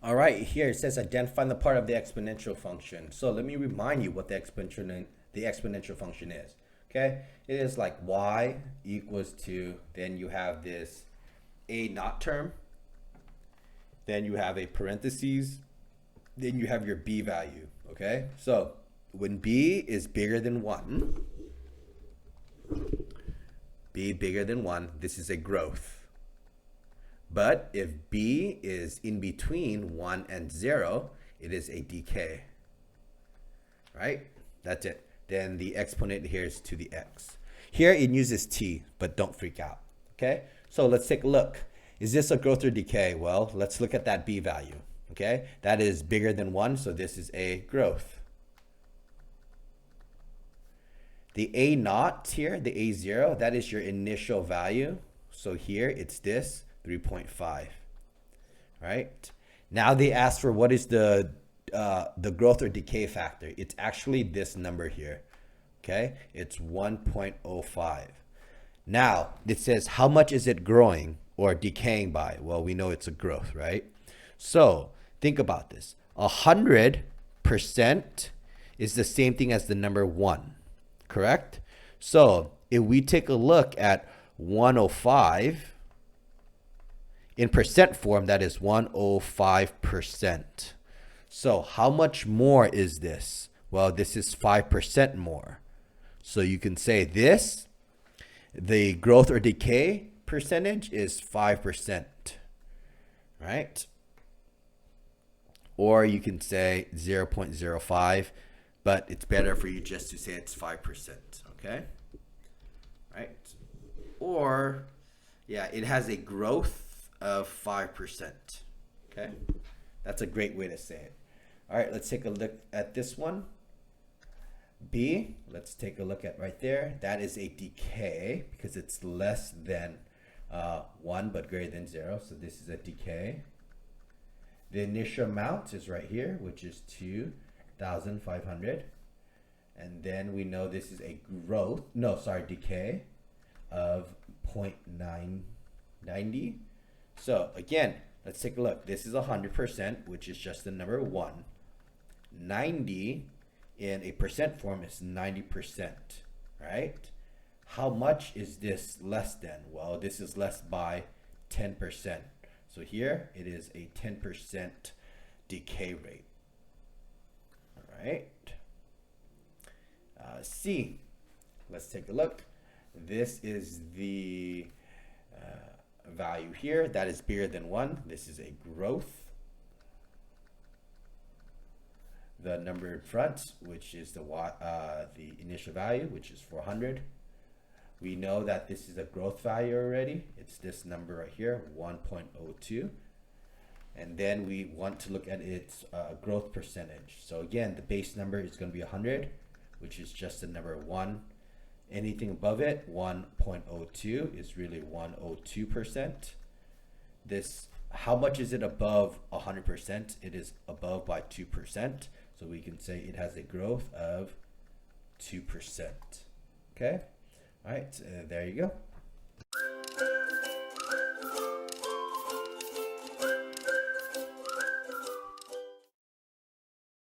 All right, here it says identify the part of the exponential function. So let me remind you what the exponential function is. Okay, it is like y equals to, then you have this a naught term, then you have a parentheses, then you have your b value. Okay, so when b is bigger than 1, b bigger than 1, this is a growth. But if b is in between 1 and 0, it is a decay. Right? That's it. Then the exponent here is to the x. Here it uses t, but don't freak out. Okay? So let's take a look. Is this a growth or decay? Well, let's look at that b value. Okay? That is bigger than 1, so this is a growth. The a naught here, the a0, that is your initial value. So here it's this. 3.5, right? Now they ask for what is the growth or decay factor. It's actually this number here, okay? It's 1.05. Now it says how much is it growing or decaying by? Well, we know it's a growth, right? So think about this. 100% is the same thing as the number 1, correct? So if we take a look at 105, in percent form, that is 105%. So how much more is this? Well, this is 5% more. So you can say this, the growth or decay percentage is 5%, right? Or you can say 0.05, but it's better for you just to say it's 5%, okay? Right? Or, yeah, it has a growth of 5%. Okay, that's a great way to say it. All right, let's take a look at this one. B, let's take a look at right there. That is a decay because it's less than 1 but greater than 0. So this is a decay. The initial amount is right here, which is 2,500. And then we know this is a decay of 0.990. So again, let's take a look. This is 100%, which is just the number 1. 90 in a percent form is 90%, right? How much is this less than? Well, this is less by 10%. So here it is a 10% decay rate. All right. C, let's take a look. This is the value here that is bigger than 1. This is a growth. The number in front, which is the initial value, which is 400. We know that this is a growth value already. It's this number right here, 1.02. And then we want to look at its growth percentage. So again, the base number is going to be 100, which is just the number 1. Anything above it, 1.02, is really 102%. This, how much is it above 100%? It is above by 2%. So we can say it has a growth of 2%. Okay, all right, there you go.